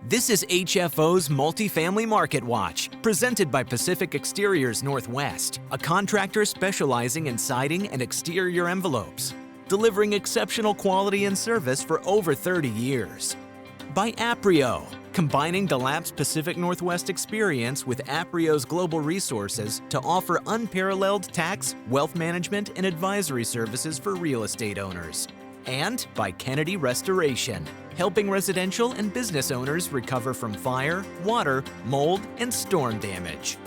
This is HFO's Multifamily Marketwatch, presented by Pacific Exteriors Northwest, a contractor specializing in siding and exterior envelopes, delivering exceptional quality and service for over 30 years. By Aprio, combining DeLapp's Pacific Northwest experience with Aprio's global resources to offer unparalleled tax, wealth management, and advisory services for real estate owners. And by Kennedy Restoration, helping residential and business owners recover from fire, water, mold, and storm damage.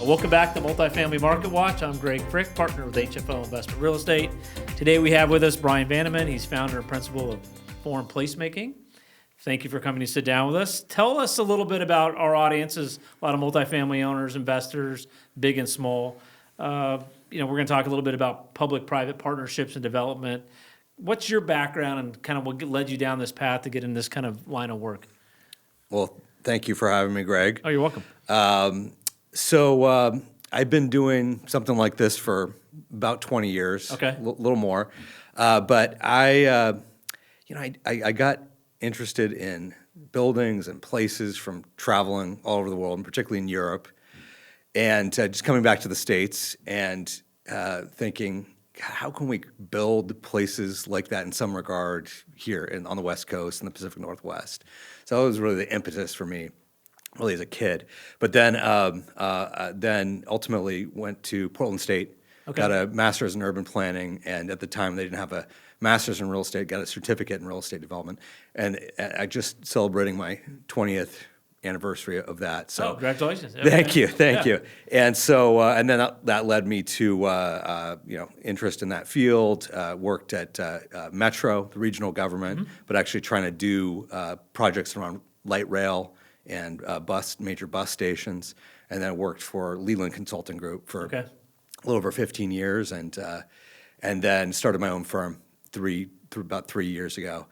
Welcome back to Multifamily Market Watch. I'm Greg Frick, partner with HFO Investment Real Estate. Today we have with us Brian Vanneman. He's founder and principal of Foum Placemaking. Thank you for coming to sit down with us. Tell us a little bit about our audiences, a lot of multifamily owners, investors, big and small. We're going to talk a little bit about public-private partnerships and development. What's your background and kind of what led you down this path to get in this kind of line of work? Well, thank you for having me, Greg. Oh, you're welcome. I've been doing something like this for about 20 years, Okay. a little more. But I got interested in buildings and places from traveling all over the world, and particularly in Europe, and just coming back to the States and thinking, how can we build places like that in some regard here on the West Coast and the Pacific Northwest? So that was really the impetus for me, really as a kid. But then ultimately went to Portland State, Okay. got a master's in urban planning, and at the time they didn't have a master's in real estate, got a certificate in real estate development, and I just celebrating my 20th anniversary of that. So congratulations. Thank you. Yeah. And so, and then that led me to, interest in that field, worked at Metro, the regional government, but actually trying to do projects around light rail and major bus stations, and then worked for Leland Consulting Group for a little over 15 years, and then started my own firm about 3 years ago,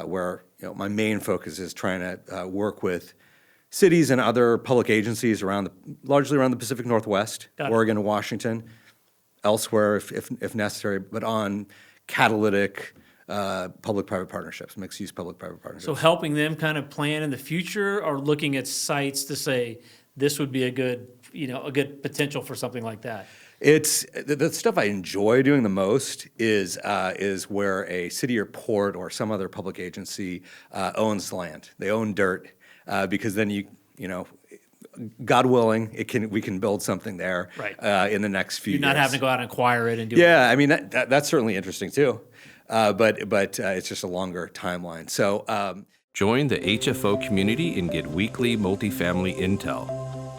where my main focus is trying to work with cities and other public agencies largely around the Pacific Northwest, Oregon and Washington, elsewhere if necessary, but on catalytic public-private partnerships, mixed-use public-private partnerships. So helping them kind of plan in the future, or looking at sites to say this would be a good potential for something like that. It's the stuff I enjoy doing the most is where a city or port or some other public agency owns land. They own dirt, because then God willing, we can build something there in the next few years. You're not having to go out and acquire it and do it. Yeah, I mean that's certainly interesting too, but it's just a longer timeline. So join the HFO community and get weekly multifamily intel.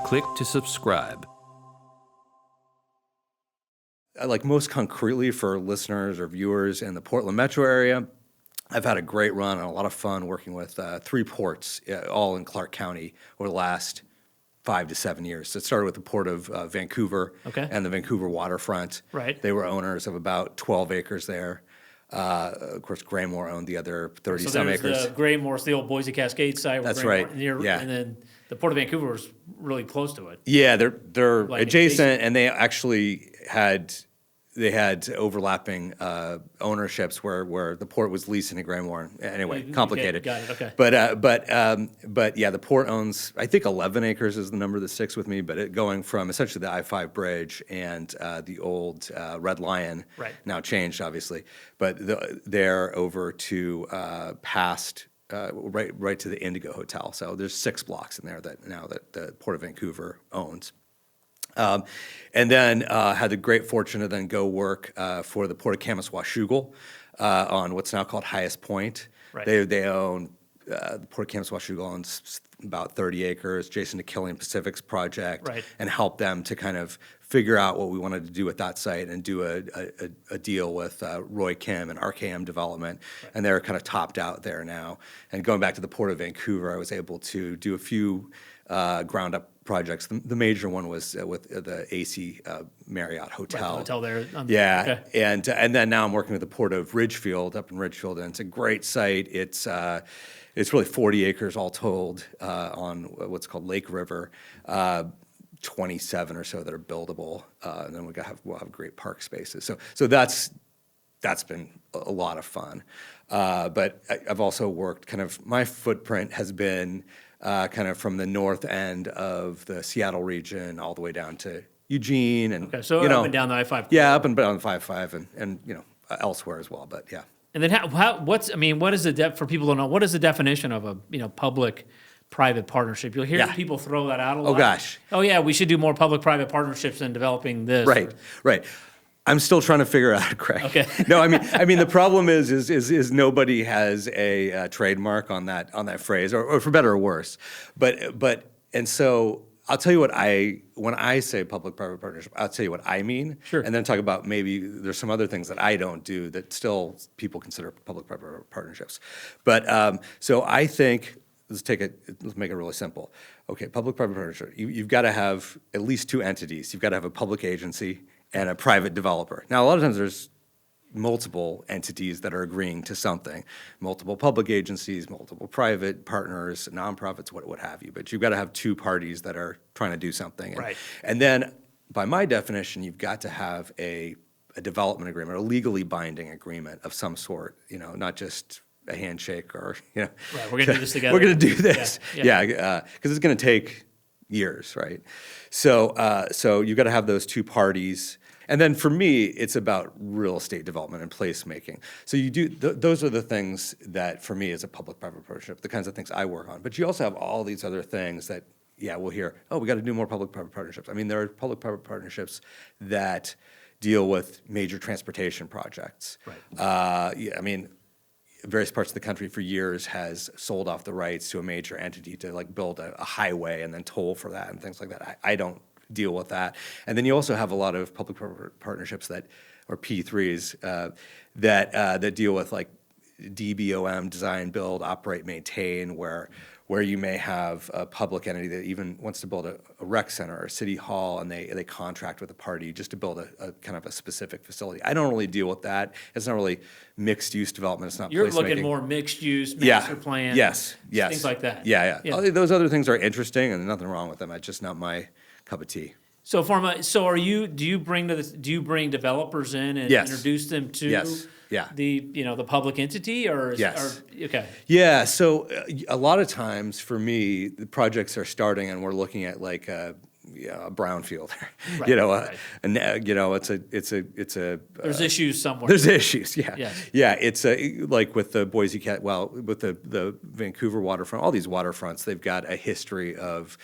Click to subscribe. Like most concretely for listeners or viewers in the Portland metro area, I've had a great run and a lot of fun working with 3 ports, all in Clark County, over the last 5 to 7 years. So it started with the Port of Vancouver and the Vancouver Waterfront. Right. They were owners of about 12 acres there. Of course, Graymore owned the other 30-some acres. So the Graymore, the old Boise Cascade site. That's right. Yeah. And then the Port of Vancouver was really close to it. Yeah, they're Like adjacent, and they actually had overlapping ownerships where the port was leasing to Graymore. Anyway, complicated. Got it. Okay. But yeah, the port owns, I think 11 acres is the number that sticks with me. But it going from essentially the I-5 bridge and the old Red Lion, now changed obviously, but they're over to past. Right to the Indigo Hotel. So there's 6 blocks in there that the Port of Vancouver owns. And then had the great fortune to then go work for the Port of Camas-Washougal on what's now called Highest Point. Right. They own, the Port of Camas-Washougal owns about 30 acres, adjacent to Killian Pacific's project, and help them to kind of figure out what we wanted to do with that site and do a deal with Roy Kim and RKM Development, and they're kind of topped out there now. And going back to the Port of Vancouver, I was able to do a few ground-up projects. The major one was with the AC Marriott Hotel. Right, the hotel there. Yeah, okay. And then now I'm working with the Port of Ridgefield up in Ridgefield, and it's a great site. It's really 40 acres all told on what's called Lake River. 27 or so that are buildable, and then we'll have great park spaces. So that's been a lot of fun. But I've also worked my footprint has been kind of from the north end of the Seattle region all the way down to Eugene and Okay, so up and down the I-5 Yeah, up and down the 5-5 and elsewhere as well. But yeah. And then what is for people to know, what is the definition of a public-private partnership? You'll hear people throw that out a lot. Oh gosh. Oh yeah, we should do more public-private partnerships in developing this. Right. I'm still trying to figure out, Craig. Okay. No, I mean the problem is nobody has a trademark on that phrase, or for better or worse. And so I'll tell you when I say public-private partnership, I'll tell you what I mean. Sure. And then talk about maybe there's some other things that I don't do that still people consider public-private partnerships. But so I think let's make it really simple. Okay, public-private partnership. You've got to have at least two entities. You've got to have a public agency and a private developer. Now, a lot of times there's multiple entities that are agreeing to something, multiple public agencies, multiple private partners, nonprofits, what have you. But you've got to have two parties that are trying to do something. Right. And then, by my definition, you've got to have a development agreement, a legally binding agreement of some sort. Not just a handshake or Right. We're gonna do this together. We're gonna do this. Yeah. Because it's gonna take years, right? So you've got to have those two parties. And then for me, it's about real estate development and placemaking. So you do those are the things that for me is a public-private partnership, the kinds of things I work on. But you also have all these other things that we'll hear. Oh, we got to do more public-private partnerships. I mean, there are public-private partnerships that deal with major transportation projects. Right. I mean, various parts of the country for years has sold off the rights to a major entity to build a highway and then toll for that and things like that. I don't deal with that. And then you also have a lot of public-private partnerships or P3s that deal with DBOM, design, build, operate, maintain, where you may have a public entity that even wants to build a rec center or a city hall, and they contract with a party just to build a kind of a specific facility. I don't really deal with that. It's not really mixed-use development. It's not You're placemaking. looking more mixed-use, master plan. Yes. Things like that. Yeah. Those other things are interesting, and nothing wrong with them. It's just not my cup of tea. So do you bring developers in and Yes. introduce them to Yes. Yeah. the public entity Yes. Okay. Yeah, so a lot of times for me, the projects are starting and we're looking at a brownfield. Right. It's a There's issues somewhere. There's issues, yeah. Yes. Yeah, it's like with the with the Vancouver Waterfront, all these waterfronts, they've got a history of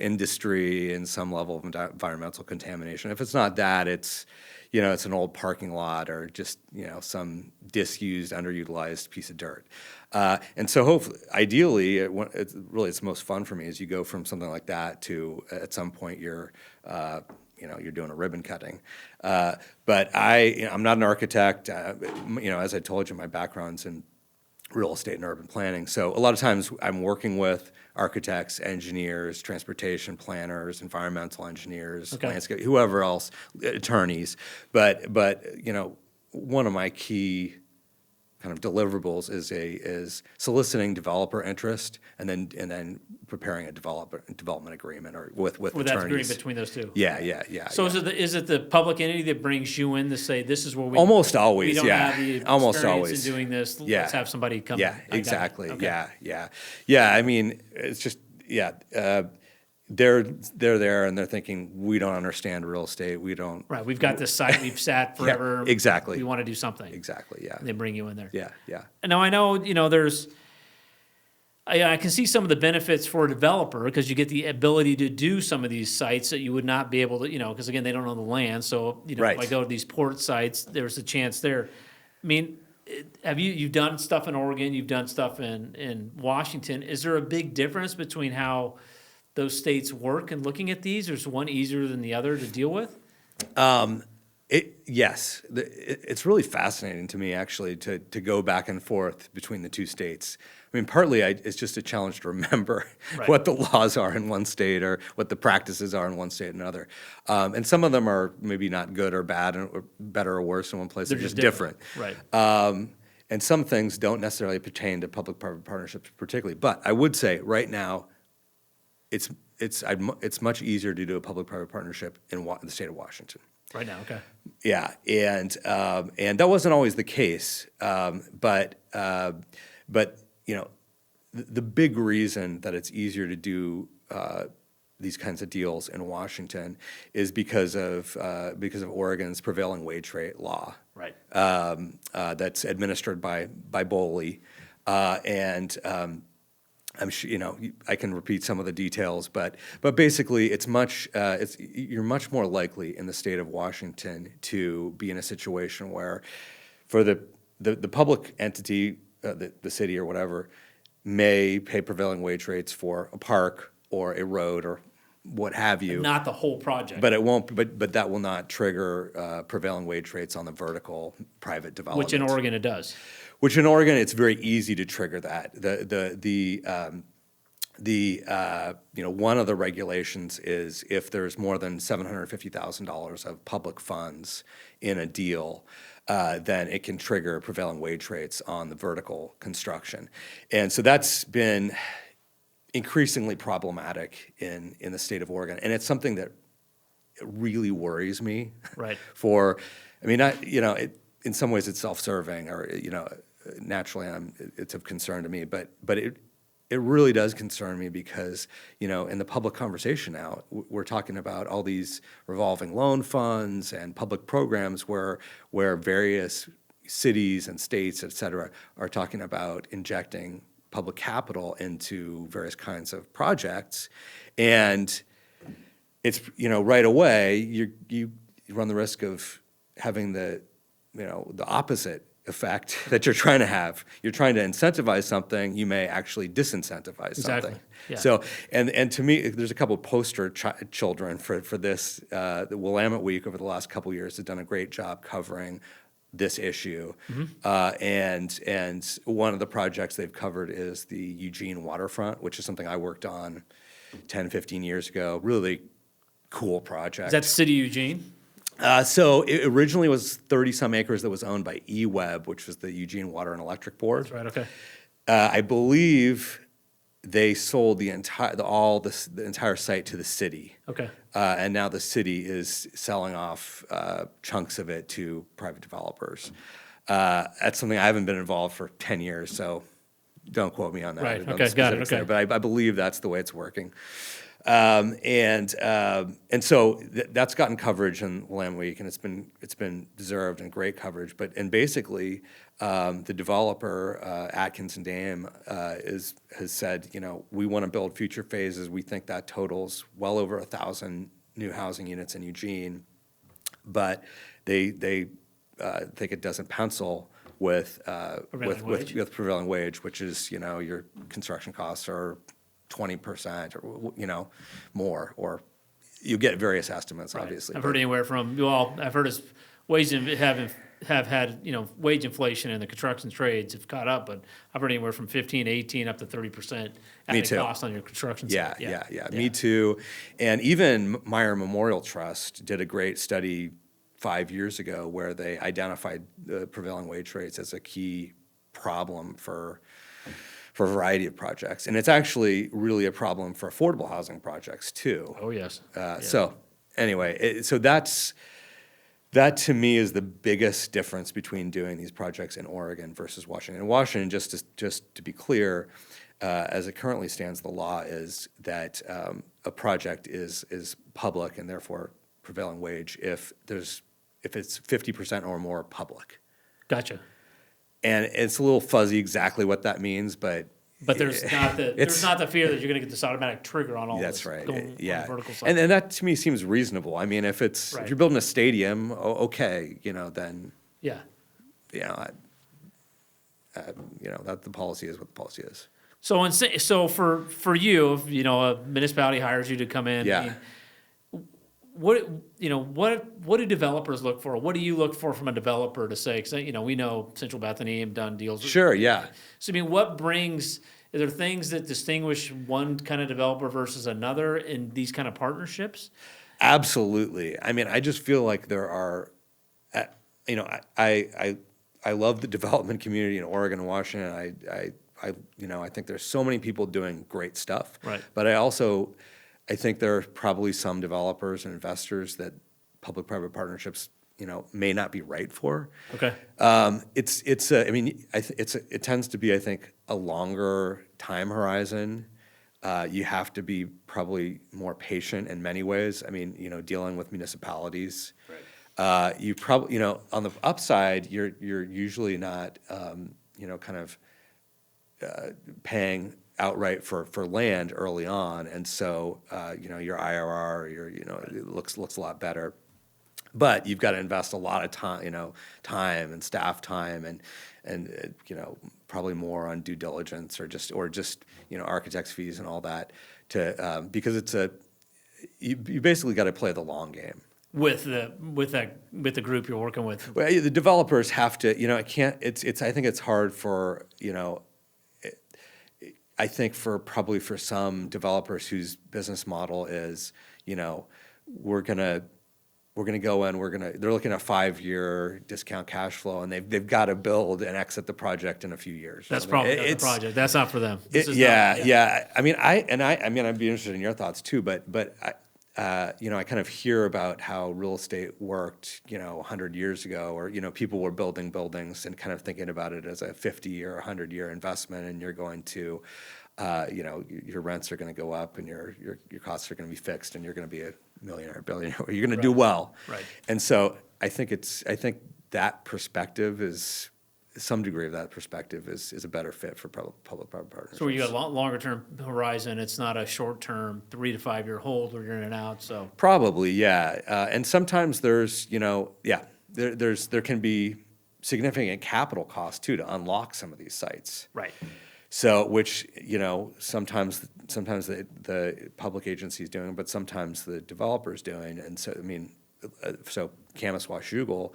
industry and some level of environmental contamination. If it's not that, it's an old parking lot or just some disused, underutilized piece of dirt. And so hopefully, ideally, it's most fun for me as you go from something like that to at some point you're doing a ribbon cutting. But I'm not an architect. As I told you, my background's in real estate and urban planning. So a lot of times I'm working with architects, engineers, transportation planners, environmental engineers, landscape, whoever else, attorneys. But one of my key kind of deliverables is soliciting developer interest and then preparing a development agreement or with attorneys. That's agreement between those two. Yeah. So is it the public entity that brings you in to say this is where we almost always we don't have the almost experience always in doing this? Yeah. Let's have somebody come. Yeah, in. exactly. Okay. Yeah. I mean, it's just they're there and they're thinking we don't understand real estate. We don't. Right. We've got this site. We've sat forever. Exactly. We want to do something. Exactly. Yeah. And they bring you in there. Yeah. And now I know there's. I can see some of the benefits for a developer because you get the ability to do some of these sites that you would not be able to, because again, they don't own the land. So, Right. if I go to these port sites, there's a chance there. I mean, you've done stuff in Oregon, you've done stuff in Washington. Is there a big difference between how those states work and looking at these? Or is one easier than the other to deal with? Yes, it's really fascinating to me actually to go back and forth between the two states. I mean, partly it's just a challenge to remember Right. what the laws are in one state or what the practices are in one state and another. And some of them are maybe not good or bad or better or worse in one place. They're just different. Right. And some things don't necessarily pertain to public-private partnerships particularly. But I would say right now, it's it's much easier to do a public-private partnership in the state of Washington. Right now, okay. Yeah, and that wasn't always the case, but you know, the big reason that it's easier to do these kinds of deals in Washington is because of Oregon's prevailing wage rate law, Right. that's administered by BOLI, and I'm sure, you know, I can repeat some of the details, but basically you're much more likely in the state of Washington to be in a situation where for the public entity, the city or whatever, may pay prevailing wage rates for a park or a road or what have you. Not the whole project. But it won't. But that will not trigger prevailing wage rates on the vertical private development. Which in Oregon it does. Which in Oregon, it's very easy to trigger that. You know, one of the regulations is if there's more than $750,000 of public funds in a deal, then it can trigger prevailing wage rates on the vertical construction. And so that's been increasingly problematic in the state of Oregon. And it's something that really worries me. Right. In some ways it's self-serving, or, you know, naturally it's of concern to me, but it really does concern me because, you know, in the public conversation now, we're talking about all these revolving loan funds and public programs where various cities and states, et cetera, are talking about injecting public capital into various kinds of projects. And it's, you know, right away, you run the risk of having the opposite effect that you're trying to have. You're trying to incentivize something, you may actually disincentivize something. Yeah. So, and to me, there's a couple of poster children for this. The Willamette Week over the last couple of years has done a great job covering this issue. And one of the projects they've covered is the Eugene Waterfront, which is something I worked on 10, 15 years ago. Really cool project. Is that City Eugene? So it originally was 30-some acres that was owned by eWeb, which was the Eugene Water and Electric Board. That's right, okay. I believe they sold the entire site to the city. Okay. And now the city is selling off chunks of it to private developers. That's something I haven't been involved for 10 years, so don't quote me on that. Right, I don't know okay, the got it, specifics there, okay. but I believe that's the way it's working. And so that's gotten coverage in Willamette Week, and it's been deserved and great coverage. But basically, the developer Atkins and Dame has said, you know, we want to build future phases. We think that totals well over 1,000 new housing units in Eugene, but they think it doesn't pencil with prevailing wage, which is, you know, your construction costs are 20% or, you know, more, or you get various estimates, obviously. I've heard anywhere from, well, I've heard as wages have had, you know, wage inflation and the construction trades have caught up, but I've heard anywhere from 15, 18, up to 30% added cost on your construction site. Yeah, me too. And even Meyer Memorial Trust did a great study 5 years ago where they identified the prevailing wage rates as a key problem for a variety of projects. And it's actually really a problem for affordable housing projects too. Oh, yes. So anyway, that to me is the biggest difference between doing these projects in Oregon versus Washington. In Washington, just to be clear, as it currently stands, the law is that a project is public and therefore prevailing wage if it's 50% or more public. Gotcha. And it's a little fuzzy exactly what that means, but there's not the fear that you're going to get this automatic trigger on all that's this right. going on the vertical side. And that to me seems reasonable. I mean, if you're building a stadium, okay, you know, then yeah, you know, that the policy is what the policy is. So for you, if, you know, a municipality hires you to come in, Yeah. I mean, what do developers look for? What do you look for from a developer to say? Because, you know, we know Central Bethany have done deals. Sure, yeah. So, I mean, are there things that distinguish one kind of developer versus another in these kind of partnerships? Absolutely. I mean, I just feel like there are, you know, I love the development community in Oregon and Washington. I think there's so many people doing great stuff. Right. But I I think there are probably some developers and investors that public-private partnerships, may not be right for. Okay. It tends to be, I think, a longer time horizon. You have to be probably more patient in many ways. I mean, dealing with municipalities. Right. You probably, on the upside, you're usually not, kind of paying outright for land early on, and so your IRR, it looks a lot better. But you've got to invest a lot of time, time and staff time, and probably more on due diligence or just architect's fees and all that because you basically got to play the long game. With the group you're working with. Well, the developers have to, I think it's hard for, I think for some developers whose business model is, we're gonna go in, they're looking at 5-year discount cash flow, and they've got to build and exit the project in a few years. That's probably not the project. That's not for them. Yeah. I mean, I'd be interested in your thoughts too, but I kind of hear about how real estate worked, 100 years ago, or, people were building buildings and kind of thinking about it as a 50 or 100-year investment, and you're going to, your rents are going to go up and your costs are going to be fixed, and you're going to be a millionaire, billionaire, or you're going to do well. Right. And so I think that perspective is, some degree of that perspective is a better fit for public-private partnerships. So you got a longer-term horizon. It's not a short-term 3 to 5 year hold where you're in and out. So probably, yeah. And sometimes there's, there can be significant capital costs too to unlock some of these sites. right. So, which, sometimes the public agency is doing, but sometimes the developer's doing. And so, so Camas-Washougal,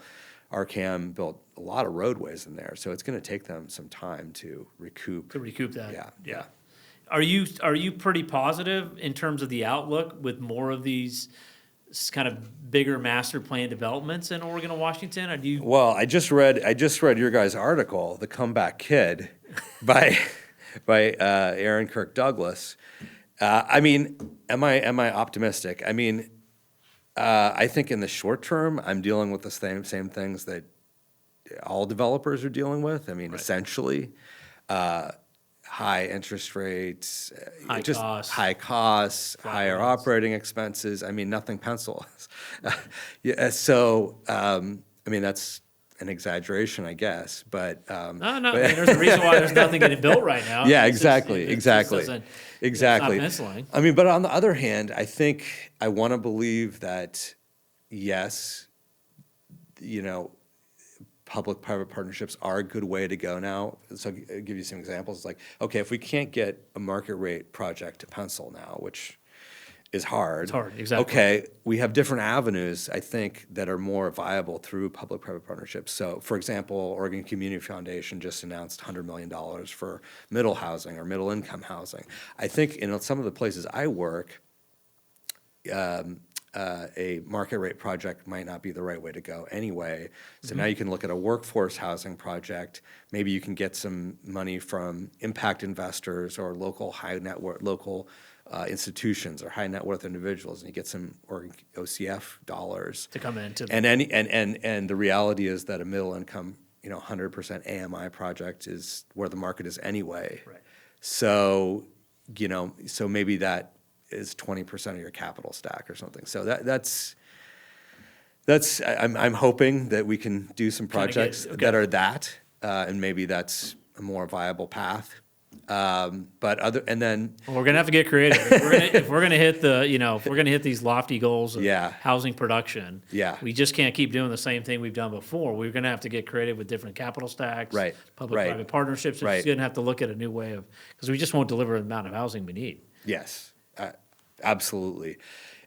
RCAM built a lot of roadways in there, so it's going to take them some time to recoup. That. Yeah. Are you pretty positive in terms of the outlook with more of these kind of bigger master plan developments in Oregon and Washington? Or do you? Well, I just read your guys' article, "The Comeback Kid," by Aaron Kirk Douglas. Am I optimistic? I think in the short term, I'm dealing with the same things that all developers are dealing with. Right. Essentially, high interest rates, high costs, higher operating expenses. Nothing pencils. Yeah, so, that's an exaggeration, I guess, but No. There's a reason why there's nothing getting built right now. Yeah, Exactly. exactly. It's not penciling. But on the other hand, I want to believe that, yes, public-private partnerships are a good way to go now. So I'll give you some examples. It's like, okay, if we can't get a market rate project to pencil now, which is hard. It's hard, exactly. Okay, we have different avenues, I think, that are more viable through public-private partnerships. So, for example, Oregon Community Foundation just announced $100 million for middle housing or middle-income housing. I think in some of the places I work, a market rate project might not be the right way to go anyway. So now you can look at a workforce housing project. Maybe you can get some money from impact investors or local high net worth, institutions or high net worth individuals, and you get some OCF dollars To come into and the reality is that a middle income 100% AMI project is where the market is anyway. Right. So so maybe that is 20% of your capital stack or something. So that's I'm hoping that we can do some projects that are that, and maybe that's a more viable path. But we're gonna have to get creative. If we're gonna hit if we're gonna hit these lofty goals of housing production, we just can't keep doing the same thing we've done before. We're gonna have to get creative with different capital stacks, public-private partnerships. We're just gonna have to look at a new way because we just won't deliver the amount of housing we need. Yes, absolutely.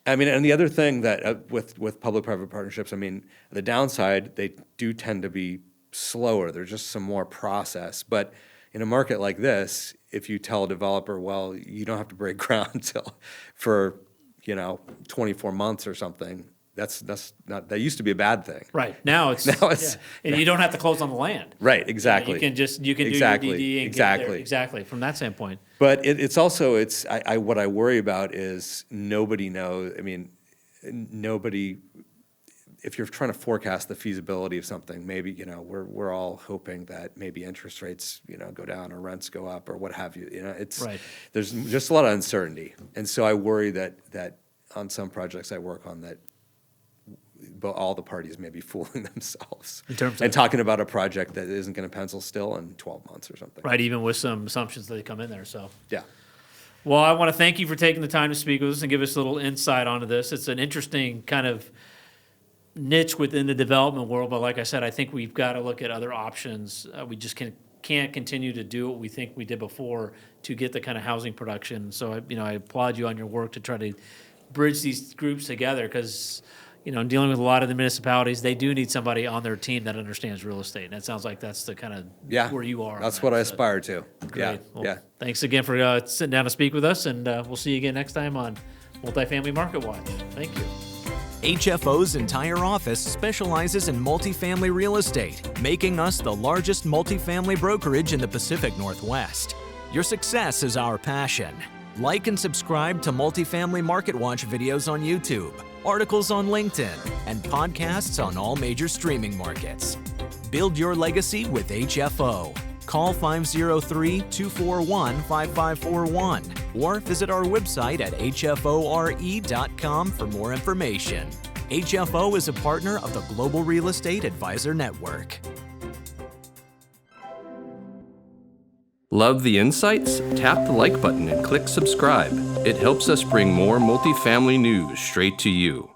And the other thing that with public-private partnerships, the downside, they do tend to be slower. There's just some more process, but in a market like this, if you tell a developer, well, you don't have to break ground for 24 months or something, that's not, that used to be a bad thing. Right. Now it's, and you don't have to close on the land. Right, exactly. You can do your DD and get there. Exactly, from that standpoint. But it's also, what I worry about is nobody knows, if you're trying to forecast the feasibility of something, maybe, we're all hoping that maybe interest rates, go down or rents go up or what have you. There's just a lot of uncertainty. And so I worry that on some projects I work on that all the parties may be fooling themselves in terms and talking about a project that isn't going to pencil still in 12 months or something. Right, even with some assumptions that they come in there, so. Yeah. Well, I want to thank you for taking the time to speak with us and give us a little insight onto this. It's an interesting kind of niche within the development world, but like I said, I think we've got to look at other options. We just can't continue to do what we think we did before to get the kind of housing production. So, I applaud you on your work to try to bridge these groups together because, dealing with a lot of the municipalities, they do need somebody on their team that understands real estate. And it sounds like that's the kind of where you are. That's what I aspire to. Great. Well, thanks again for sitting down to speak with us, and we'll see you again next time on Multifamily Market Watch. Thank you. HFO's entire office specializes in multifamily real estate, making us the largest multifamily brokerage in the Pacific Northwest. Your success is our passion. Like and subscribe to Multifamily Market Watch videos on YouTube, articles on LinkedIn, and podcasts on all major streaming markets. Build your legacy with HFO. Call 503-241-5541 or visit our website at hfore.com for more information. HFO is a partner of the Global Real Estate Advisor Network. Love the insights? Tap the like button and click subscribe. It helps us bring more multifamily news straight to you.